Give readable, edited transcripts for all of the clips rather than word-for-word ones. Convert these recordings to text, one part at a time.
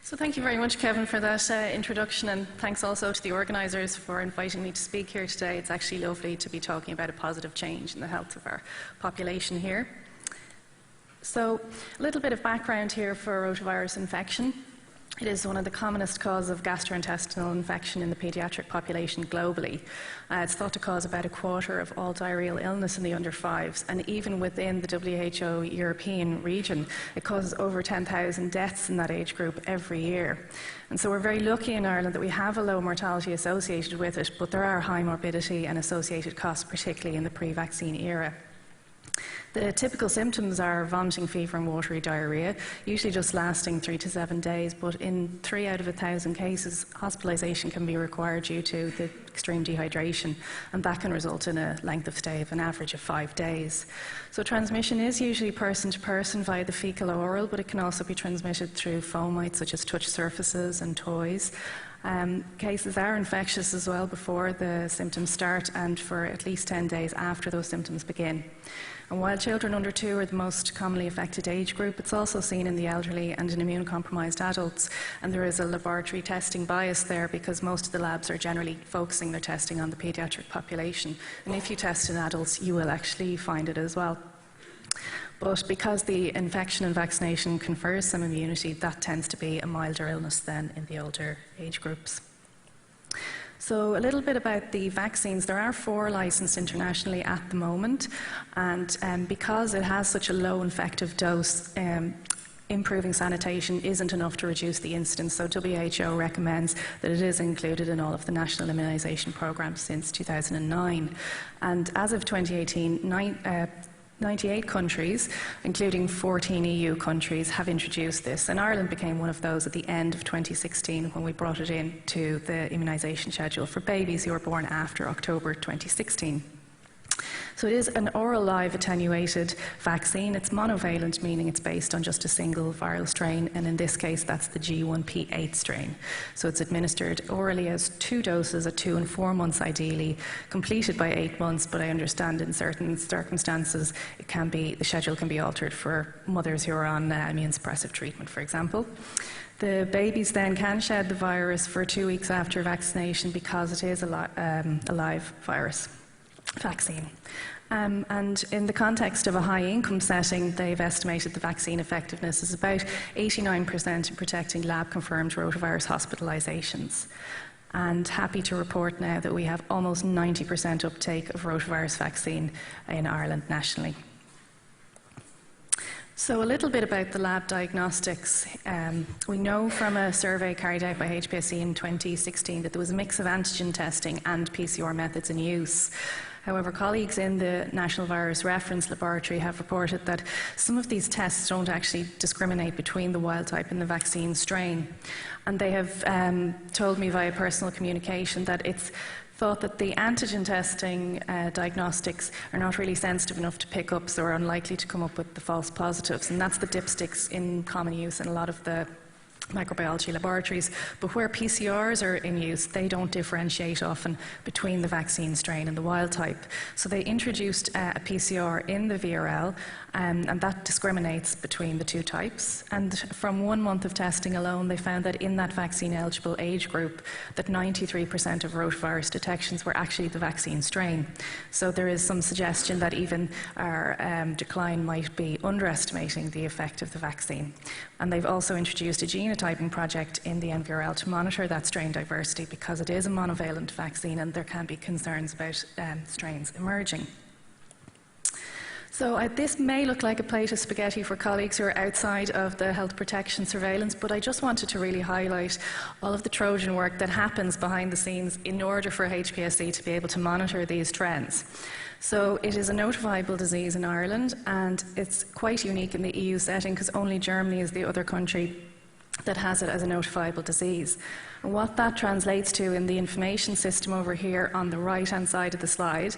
So thank you very much, Kevin, for that introduction, and thanks also to the organisers for inviting me to speak here today. It's actually lovely to be talking about a positive change in the health of our population here. So a little bit of background here for rotavirus infection. It is one of the commonest causes of gastrointestinal infection in the paediatric population globally. It's thought to cause about a quarter of all diarrheal illness in the under 5s, and even within the WHO European region, it causes over 10,000 deaths in that age group every year. And so we're very lucky in Ireland that we have a low mortality associated with it, but there are high morbidity and associated costs, particularly in the pre-vaccine era. The typical symptoms are vomiting, fever and watery diarrhoea, usually just lasting 3 to 7 days, but in 3 out of 1,000 cases, hospitalisation can be required due to the extreme dehydration, and that can result in a length of stay of an average of 5 days. So transmission is usually person to person via the fecal or oral, but it can also be transmitted through fomites such as touch surfaces and toys. Cases are infectious as well before the symptoms start and for at least 10 days after those symptoms begin. And while children under 2 are the most commonly affected age group, it's also seen in the elderly and in immune-compromised adults. And there is a laboratory testing bias there because most of the labs are generally focusing their testing on the paediatric population. And if you test in adults, you will actually find it as well. But because the infection and vaccination confers some immunity, that tends to be a milder illness than in the older age groups. So a little bit about the vaccines. There are 4 licensed internationally at the moment, and because it has such a low infective dose, improving sanitation isn't enough to reduce the incidence, so WHO recommends that it is included in all of the national immunisation programmes since 2009. And as of 2018, 98 countries, including 14 EU countries, have introduced this, and Ireland became one of those at the end of 2016 when we brought it into the immunisation schedule for babies who were born after October 2016. So it is an oral live attenuated vaccine. It's monovalent, meaning it's based on just a single viral strain, and in this case that's the G1P8 strain. So it's administered orally as 2 doses at 2 and 4 months ideally, completed by 8 months, but I understand in certain circumstances the schedule can be altered for mothers who are on immune suppressive treatment, for example. The babies then can shed the virus for 2 weeks after vaccination because it is a live virus vaccine. And in the context of a high income setting, they've estimated the vaccine effectiveness is about 89% in protecting lab confirmed rotavirus hospitalisations. And happy to report now that we have almost 90% uptake of rotavirus vaccine in Ireland nationally. So a little bit about the lab diagnostics. We know from a survey carried out by HPSC in 2016 that there was a mix of antigen testing and PCR methods in use. However, colleagues in the National Virus Reference Laboratory have reported that some of these tests don't actually discriminate between the wild type and the vaccine strain. And they have told me via personal communication that it's thought that the antigen testing diagnostics are not really sensitive enough to pick up, so are unlikely to come up with the false positives. And that's the dipsticks in common use in a lot of the microbiology laboratories, but where PCRs are in use, they don't differentiate often between the vaccine strain and the wild type. So they introduced a PCR in the VRL, and that discriminates between the 2 types. And from 1 month of testing alone, they found that in that vaccine-eligible age group, that 93% of rotavirus detections were actually the vaccine strain. So there is some suggestion that even our decline might be underestimating the effect of the vaccine. And they've also introduced a genotyping project in the NVRL to monitor that strain diversity because it is a monovalent vaccine and there can be concerns about strains emerging. So this may look like a plate of spaghetti for colleagues who are outside of the health protection surveillance, but I just wanted to really highlight all of the Trojan work that happens behind the scenes in order for HPSC to be able to monitor these trends. So it is a notifiable disease in Ireland, and it's quite unique in the EU setting because only Germany is the other country that has it as a notifiable disease. And what that translates to in the information system over here on the right-hand side of the slide,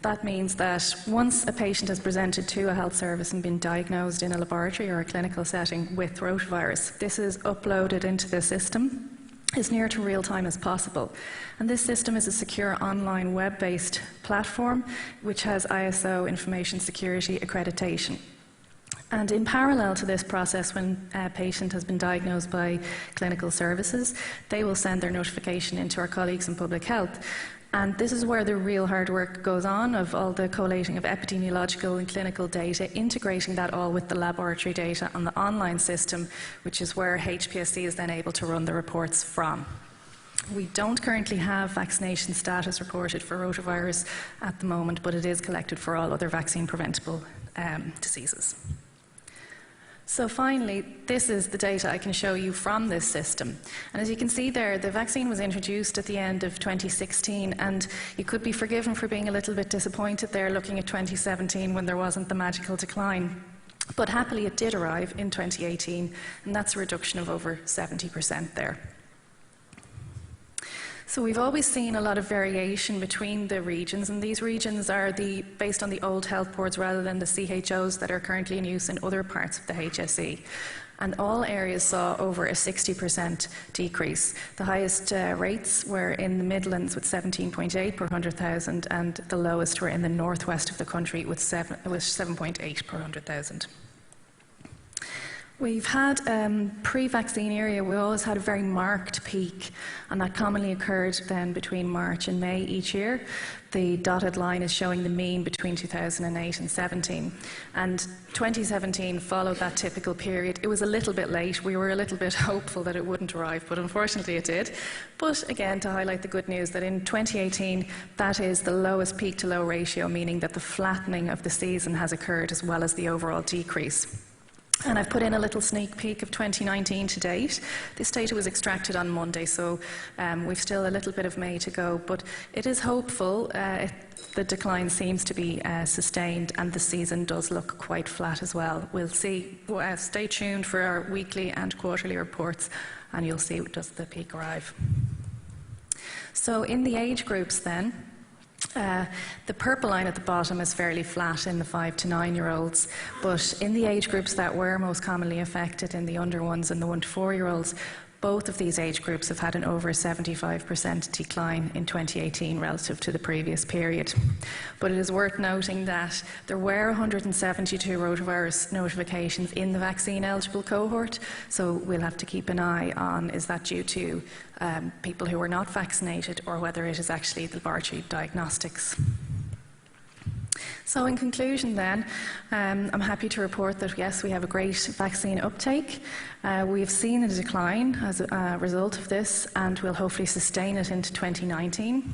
that means that once a patient has presented to a health service and been diagnosed in a laboratory or a clinical setting with rotavirus, this is uploaded into the system as near to real time as possible. And this system is a secure online web-based platform which has ISO information security accreditation. And in parallel to this process, when a patient has been diagnosed by clinical services, they will send their notification into our colleagues in public health. And this is where the real hard work goes on, of all the collating of epidemiological and clinical data, integrating that all with the laboratory data on the online system, which is where HPSC is then able to run the reports from. We don't currently have vaccination status reported for rotavirus at the moment, but it is collected for all other vaccine-preventable diseases. So finally, this is the data I can show you from this system. And as you can see there, the vaccine was introduced at the end of 2016, and you could be forgiven for being a little bit disappointed there looking at 2017 when there wasn't the magical decline. But happily it did arrive in 2018, and that's a reduction of over 70% there. So we've always seen a lot of variation between the regions, and these regions are based on the old health boards rather than the CHOs that are currently in use in other parts of the HSE. And all areas saw over a 60% decrease. The highest rates were in the Midlands with 17.8 per 100,000, and the lowest were in the northwest of the country with 7.8 per 100,000. We've had pre-vaccine area, we always had a very marked peak, and that commonly occurred then between March and May each year. The dotted line is showing the mean between 2008 and 17. And 2017 followed that typical period. It was a little bit late. We were a little bit hopeful that it wouldn't arrive, but unfortunately it did. But again, to highlight the good news, that in 2018, that is the lowest peak to low ratio, meaning that the flattening of the season has occurred as well as the overall decrease. And I've put in a little sneak peek of 2019 to date. This data was extracted on Monday, so we've still a little bit of May to go, but it is hopeful. The decline seems to be sustained, and the season does look quite flat as well. We'll see. Stay tuned for our weekly and quarterly reports, and you'll see does the peak arrive. So in the age groups then, the purple line at the bottom is fairly flat in the 5 to 9-year-olds, but in the age groups that were most commonly affected, in the under ones and the 1 to 4-year-olds, both of these age groups have had an over 75% decline in 2018 relative to the previous period. But it is worth noting that there were 172 rotavirus notifications in the vaccine-eligible cohort, so we'll have to keep an eye on, is that due to people who were not vaccinated, or whether it is actually the laboratory diagnostics. So in conclusion then, I'm happy to report that yes, we have a great vaccine uptake. We've seen a decline as a result of this, and we'll hopefully sustain it into 2019.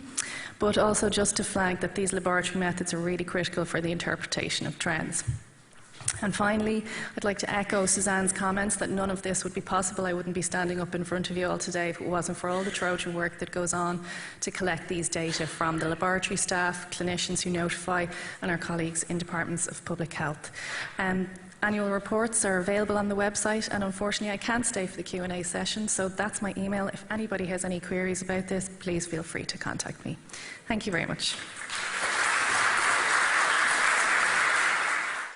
But also just to flag that these laboratory methods are really critical for the interpretation of trends. And finally, I'd like to echo Suzanne's comments that none of this would be possible. I wouldn't be standing up in front of you all today if it wasn't for all the Trojan work that goes on to collect these data from the laboratory staff, clinicians who notify, and our colleagues in departments of public health. Annual reports are available on the website, and unfortunately I can't stay for the Q&A session, so that's my email. If anybody has any queries about this, please feel free to contact me. Thank you very much.